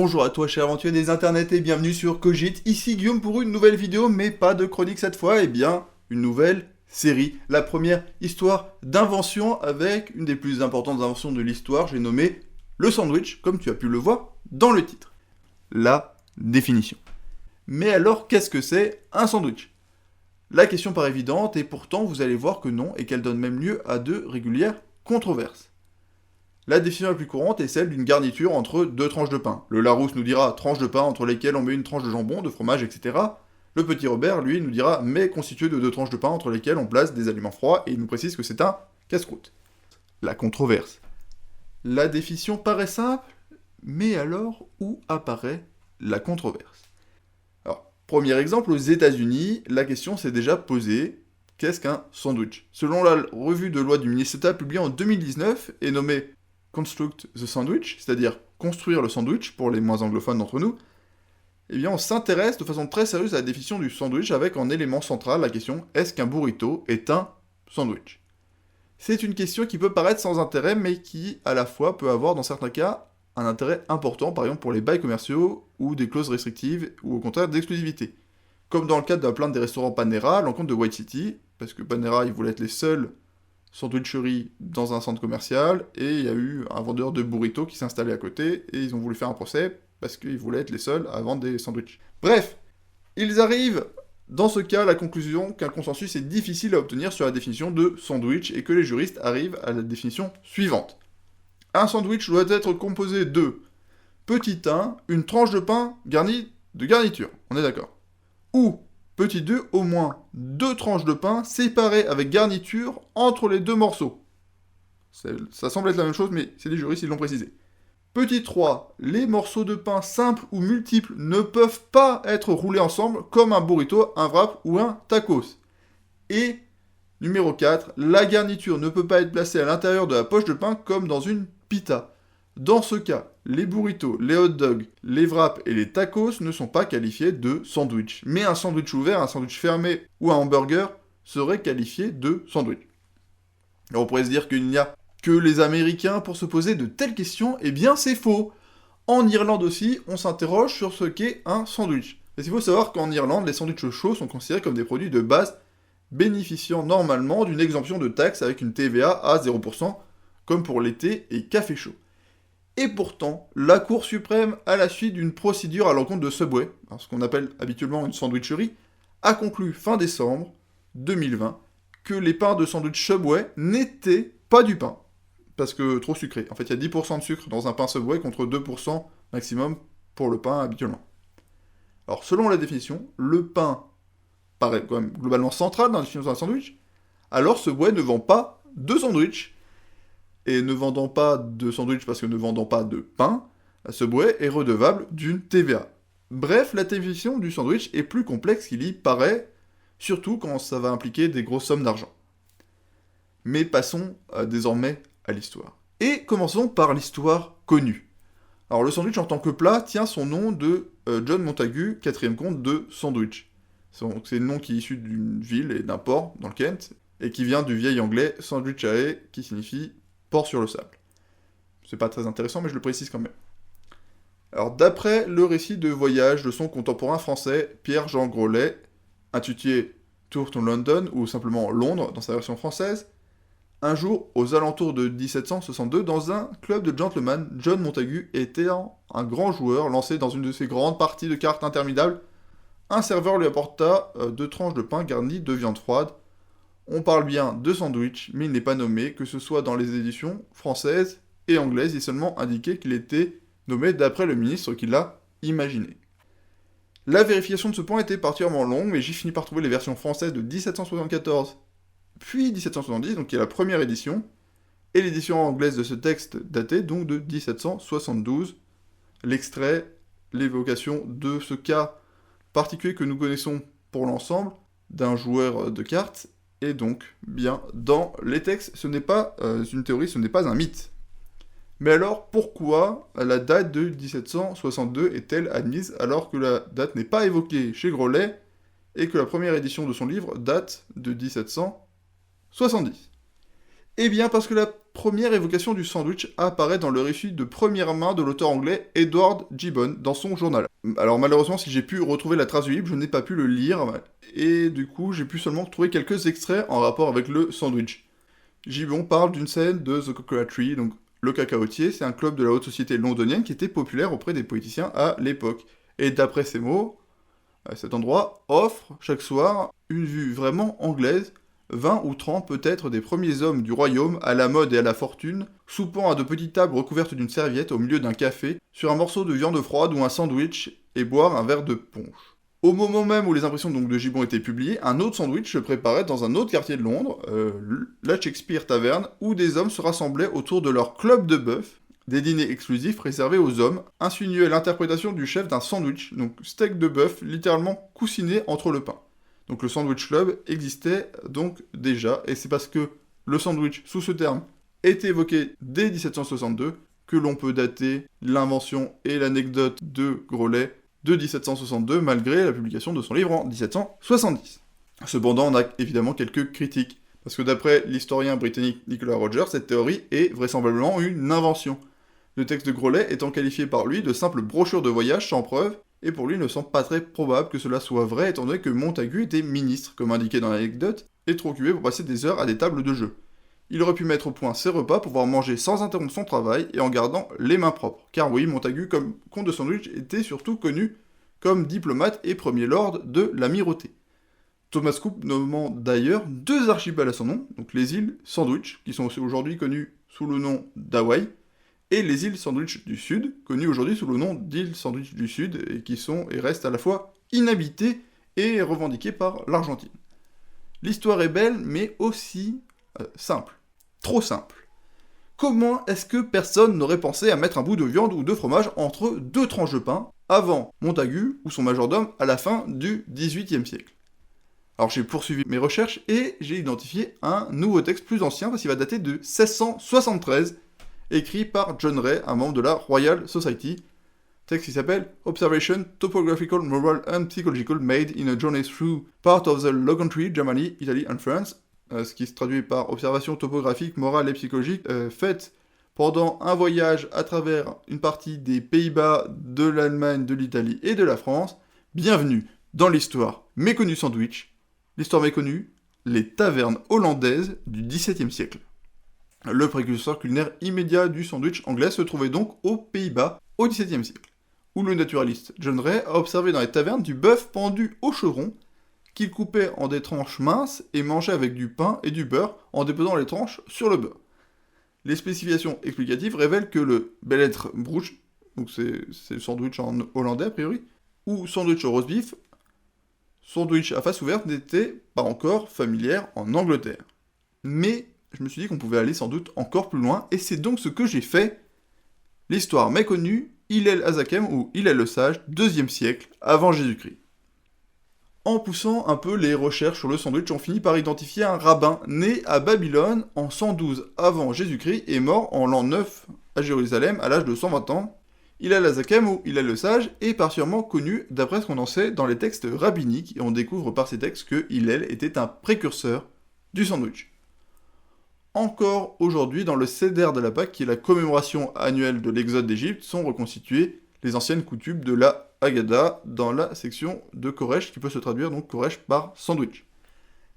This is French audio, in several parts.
Bonjour à toi cher aventurier des internets et bienvenue sur Cogite, ici Guillaume pour une nouvelle vidéo, mais pas de chronique cette fois, et bien une nouvelle série. La première histoire d'invention avec une des plus importantes inventions de l'histoire, j'ai nommé le sandwich, comme tu as pu le voir dans le titre. La définition. Mais alors qu'est-ce que c'est un sandwich? La question paraît évidente et pourtant vous allez voir que non et qu'elle donne même lieu à de régulières controverses. La définition la plus courante est celle d'une garniture entre deux tranches de pain. Le Larousse nous dira tranche de pain entre lesquelles on met une tranche de jambon, de fromage, etc. Le petit Robert, lui, nous dira mais constitué de deux tranches de pain entre lesquelles on place des aliments froids et il nous précise que c'est un casse-croûte. La controverse. La définition paraît simple, mais alors où apparaît la controverse? Alors, premier exemple, aux États-Unis, la question s'est déjà posée. Qu'est-ce qu'un sandwich? Selon la revue de loi du Minnesota publiée en 2019 et nommée Construct the Sandwich, c'est-à-dire construire le sandwich pour les moins anglophones d'entre nous, eh bien on s'intéresse de façon très sérieuse à la définition du sandwich avec en élément central la question est-ce qu'un burrito est un sandwich? C'est une question qui peut paraître sans intérêt mais qui à la fois peut avoir dans certains cas un intérêt important, par exemple pour les bails commerciaux ou des clauses restrictives ou au contraire d'exclusivité. Comme dans le cadre de la plainte des restaurants Panera à l'encontre de White City, parce que Panera ils voulaient être les seuls sandwicherie dans un centre commercial, et il y a eu un vendeur de burritos qui s'est installé à côté, et ils ont voulu faire un procès, parce qu'ils voulaient être les seuls à vendre des sandwichs. Bref, ils arrivent, dans ce cas, à la conclusion qu'un consensus est difficile à obtenir sur la définition de sandwich, et que les juristes arrivent à la définition suivante. Un sandwich doit être composé de petit 1, une tranche de pain garnie de garniture, on est d'accord. Ou petit 2, au moins 2 tranches de pain séparées avec garniture entre les deux morceaux. Ça semble être la même chose, mais c'est les juristes qui l'ont précisé. Petit 3, les morceaux de pain simples ou multiples ne peuvent pas être roulés ensemble comme un burrito, un wrap ou un tacos. Et numéro 4, la garniture ne peut pas être placée à l'intérieur de la poche de pain comme dans une pita. Dans ce cas, les burritos, les hot dogs, les wraps et les tacos ne sont pas qualifiés de sandwich. Mais un sandwich ouvert, un sandwich fermé ou un hamburger serait qualifié de sandwich. Alors on pourrait se dire qu'il n'y a que les Américains pour se poser de telles questions. Eh bien c'est faux. En Irlande aussi, on s'interroge sur ce qu'est un sandwich. Et il faut savoir qu'en Irlande, les sandwichs chauds sont considérés comme des produits de base bénéficiant normalement d'une exemption de taxes avec une TVA à 0%, comme pour les thés et café chaud. Et pourtant, la Cour suprême, à la suite d'une procédure à l'encontre de Subway, ce qu'on appelle habituellement une sandwicherie, a conclu fin décembre 2020 que les pains de sandwich Subway n'étaient pas du pain, parce que trop sucré. En fait, il y a 10% de sucre dans un pain Subway contre 2% maximum pour le pain habituellement. Alors, selon la définition, le pain paraît quand même globalement central dans la définition d'un sandwich, alors Subway ne vend pas de sandwich. Et ne vendant pas de sandwich parce que ne vendant pas de pain, Subway est redevable d'une TVA. Bref, la définition du sandwich est plus complexe qu'il y paraît, surtout quand ça va impliquer des grosses sommes d'argent. Mais passons désormais à l'histoire. Et commençons par l'histoire connue. Alors le sandwich en tant que plat tient son nom de John Montagu, 4e comte de Sandwich. C'est le nom qui est issu d'une ville et d'un port dans le Kent, et qui vient du vieil anglais sandwichae, qui signifie port sur le sable. C'est pas très intéressant, mais je le précise quand même. Alors, d'après le récit de voyage de son contemporain français, Pierre-Jean Grolet, intitulé Tour to London, ou simplement Londres dans sa version française, un jour, aux alentours de 1762, dans un club de gentlemen, John Montagu était un grand joueur lancé dans une de ses grandes parties de cartes interminables. Un serveur lui apporta 2 tranches de pain garnies de viande froide. On parle bien de sandwich, mais il n'est pas nommé, que ce soit dans les éditions françaises et anglaises, il est seulement indiqué qu'il était nommé d'après le ministre qui l'a imaginé. La vérification de ce point était particulièrement longue, mais j'ai fini par trouver les versions françaises de 1774, puis 1770, donc qui est la première édition, et l'édition anglaise de ce texte datait donc de 1772. L'extrait, l'évocation de ce cas particulier que nous connaissons pour l'ensemble, d'un joueur de cartes, et donc, bien, dans les textes, ce n'est pas une théorie, ce n'est pas un mythe. Mais alors, pourquoi la date de 1762 est-elle admise alors que la date n'est pas évoquée chez Grolet et que la première édition de son livre date de 1770 ? Eh bien parce que la première évocation du sandwich apparaît dans le récit de première main de l'auteur anglais Edward Gibbon dans son journal. Alors malheureusement, si j'ai pu retrouver la trace du livre, je n'ai pas pu le lire, et du coup j'ai pu seulement trouver quelques extraits en rapport avec le sandwich. Gibbon parle d'une scène de The Cocoa Tree, donc le cacaotier, c'est un club de la haute société londonienne qui était populaire auprès des politiciens à l'époque. Et d'après ses mots, cet endroit offre chaque soir une vue vraiment anglaise, 20 ou 30 peut-être des premiers hommes du royaume à la mode et à la fortune, soupant à de petites tables recouvertes d'une serviette au milieu d'un café, sur un morceau de viande froide ou un sandwich, et boire un verre de punch. Au moment même où les impressions donc, de Gibbon étaient publiées, un autre sandwich se préparait dans un autre quartier de Londres, la Shakespeare Tavern, où des hommes se rassemblaient autour de leur club de bœuf, des dîners exclusifs réservés aux hommes, insinuaient l'interprétation du chef d'un sandwich, donc steak de bœuf littéralement coussiné entre le pain. Donc le Sandwich Club existait donc déjà, et c'est parce que le sandwich, sous ce terme, est évoqué dès 1762 que l'on peut dater l'invention et l'anecdote de Grosley de 1762, malgré la publication de son livre en 1770. Cependant, on a évidemment quelques critiques, parce que d'après l'historien britannique Nicolas Rogers, cette théorie est vraisemblablement une invention. Le texte de Grosley étant qualifié par lui de simple brochure de voyage sans preuve, et pour lui il ne semble pas très probable que cela soit vrai étant donné que Montagu était ministre, comme indiqué dans l'anecdote, et trop occupé pour passer des heures à des tables de jeu. Il aurait pu mettre au point ses repas pour pouvoir manger sans interrompre son travail et en gardant les mains propres. Car oui, Montagu, comme comte de Sandwich, était surtout connu comme diplomate et premier lord de l'amirauté. Thomas Cook nommant d'ailleurs 2 archipels à son nom, donc les îles Sandwich, qui sont aussi aujourd'hui connues sous le nom d'Hawaï, et les îles Sandwich du Sud, connues aujourd'hui sous le nom d'îles Sandwich du Sud, et qui sont et restent à la fois inhabitées et revendiquées par l'Argentine. L'histoire est belle, mais aussi simple. Trop simple. Comment est-ce que personne n'aurait pensé à mettre un bout de viande ou de fromage entre 2 tranches de pain avant Montagu ou son majordome à la fin du XVIIIe siècle? Alors j'ai poursuivi mes recherches et j'ai identifié un nouveau texte plus ancien parce qu'il va dater de 1673, écrit par John Ray, un membre de la Royal Society. Texte qui s'appelle Observation Topographical, Moral and Psychological Made in a Journey Through Part of the Low Country, Germany, Italy and France. Ce qui se traduit par observation topographique, morale et psychologique, faite pendant un voyage à travers une partie des Pays-Bas, de l'Allemagne, de l'Italie et de la France. Bienvenue dans l'histoire méconnue sandwich. L'histoire méconnue, les tavernes hollandaises du XVIIe siècle. Le précurseur culinaire immédiat du sandwich anglais se trouvait donc aux Pays-Bas au XVIIe siècle, où le naturaliste John Ray a observé dans les tavernes du bœuf pendu au chevron, qu'il coupait en des tranches minces et mangeait avec du pain et du beurre en déposant les tranches sur le beurre. Les spécifications explicatives révèlent que le bellettre broodje, donc c'est le sandwich en hollandais a priori, ou sandwich au roast beef, sandwich à face ouverte n'était pas encore familière en Angleterre. Mais je me suis dit qu'on pouvait aller sans doute encore plus loin, et c'est donc ce que j'ai fait. L'histoire méconnue, Hillel Hazakem ou Hillel le Sage, 2e siècle avant Jésus-Christ. En poussant un peu les recherches sur le sandwich, on finit par identifier un rabbin né à Babylone en 112 avant Jésus-Christ et mort en l'an 9 à Jérusalem à l'âge de 120 ans. Hillel Hazakem ou Hillel le Sage est particulièrement connu d'après ce qu'on en sait dans les textes rabbiniques, et on découvre par ces textes que Hillel était un précurseur du sandwich. Encore aujourd'hui, dans le Seder de la Pâque, qui est la commémoration annuelle de l'exode d'Égypte, sont reconstituées les anciennes coutumes de la Haggadah dans la section de Koresh, qui peut se traduire donc Koresh par sandwich.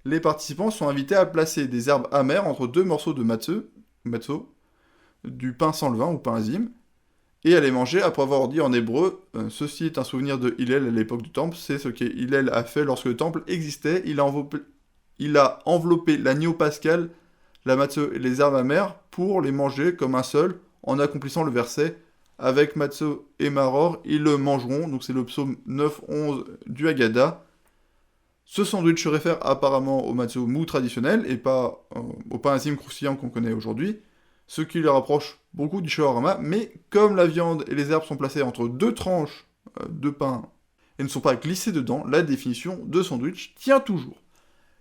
Les participants sont invités à placer des herbes amères entre 2 morceaux de matzo, du pain sans levain ou pain azim, et à les manger après avoir dit en hébreu « Ceci est un souvenir de Hillel à l'époque du temple, c'est ce que Hillel a fait lorsque le temple existait, il a enveloppé l'agneau pascal, la matzo et les herbes amères pour les manger comme un seul, en accomplissant le verset « Avec matzo et maror, ils le mangeront », donc c'est le psaume 9-11 du Haggadah. Ce sandwich se réfère apparemment au matzo mou traditionnel et pas au pain azim croustillant qu'on connaît aujourd'hui, ce qui le rapproche beaucoup du shawarma, mais comme la viande et les herbes sont placées entre 2 tranches de pain et ne sont pas glissées dedans, la définition de sandwich tient toujours.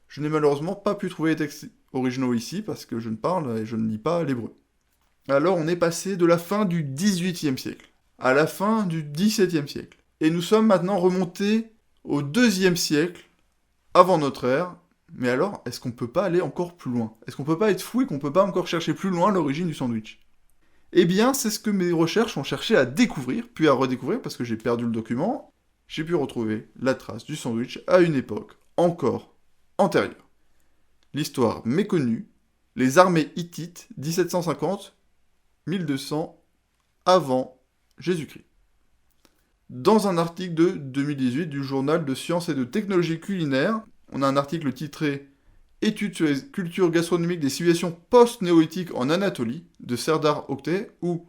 Je n'ai malheureusement pas pu trouver les textes originaux ici parce que je ne parle et je ne lis pas l'hébreu. Alors on est passé de la fin du XVIIIe siècle à la fin du XVIIe siècle. Et nous sommes maintenant remontés au IIe siècle avant notre ère, Mais alors, est-ce qu'on peut pas aller encore plus loin? Est-ce qu'on peut pas être fou et qu'on peut pas encore chercher plus loin l'origine du sandwich? Eh bien, c'est ce que mes recherches ont cherché à découvrir, puis à redécouvrir, parce que j'ai perdu le document. J'ai pu retrouver la trace du sandwich à une époque encore antérieure. L'histoire méconnue, les armées hittites, 1750-1200 avant Jésus-Christ. Dans un article de 2018 du journal de sciences et de technologie culinaire, on a un article titré Études sur les cultures gastronomiques des civilisations post-néolithiques en Anatolie de Serdar Oktay ou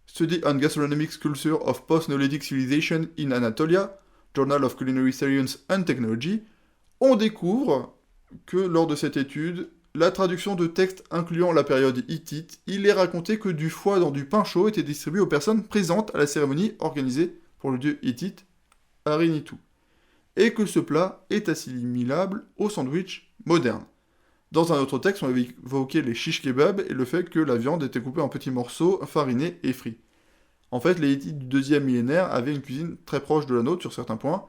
Study on Gastronomic Culture of Post-Neolithic Civilization in Anatolia, Journal of Culinary Science and Technology. On découvre que lors de cette étude, la traduction de textes incluant la période hittite, il est raconté que du foie dans du pain chaud était distribué aux personnes présentes à la cérémonie organisée pour le dieu hittite Arinitu, et que ce plat est assimilable au sandwich moderne. Dans un autre texte, on avait évoqué les shish kebabs et le fait que la viande était coupée en petits morceaux farinés et frits. En fait, les Hittites du 2e millénaire avaient une cuisine très proche de la nôtre sur certains points,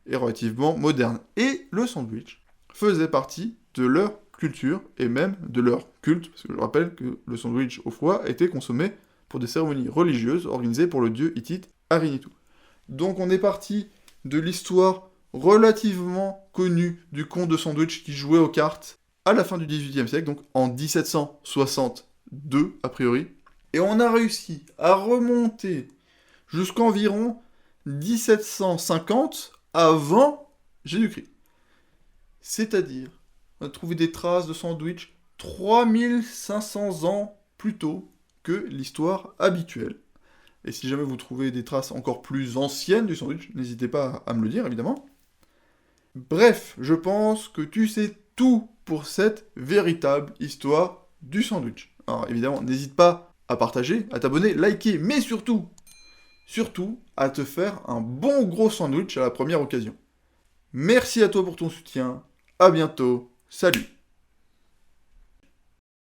et relativement moderne. Et le sandwich faisait partie de leur culture, et même de leur culte, parce que je rappelle que le sandwich au foie était consommé pour des cérémonies religieuses organisées pour le dieu hittite Arinitu. Donc on est parti de l'histoire relativement connue du conte de sandwich qui jouait aux cartes à la fin du XVIIIe siècle, donc en 1762 a priori, et on a réussi à remonter jusqu'environ 1750 avant Jésus-Christ. C'est-à-dire, on a trouvé des traces de sandwich 3500 ans plus tôt que l'histoire habituelle. Et si jamais vous trouvez des traces encore plus anciennes du sandwich, n'hésitez pas à me le dire, évidemment. Bref, je pense que tu sais tout pour cette véritable histoire du sandwich. Alors évidemment, n'hésite pas à partager, à t'abonner, liker, mais surtout, à te faire un bon gros sandwich à la première occasion. Merci à toi pour ton soutien, à bientôt, salut!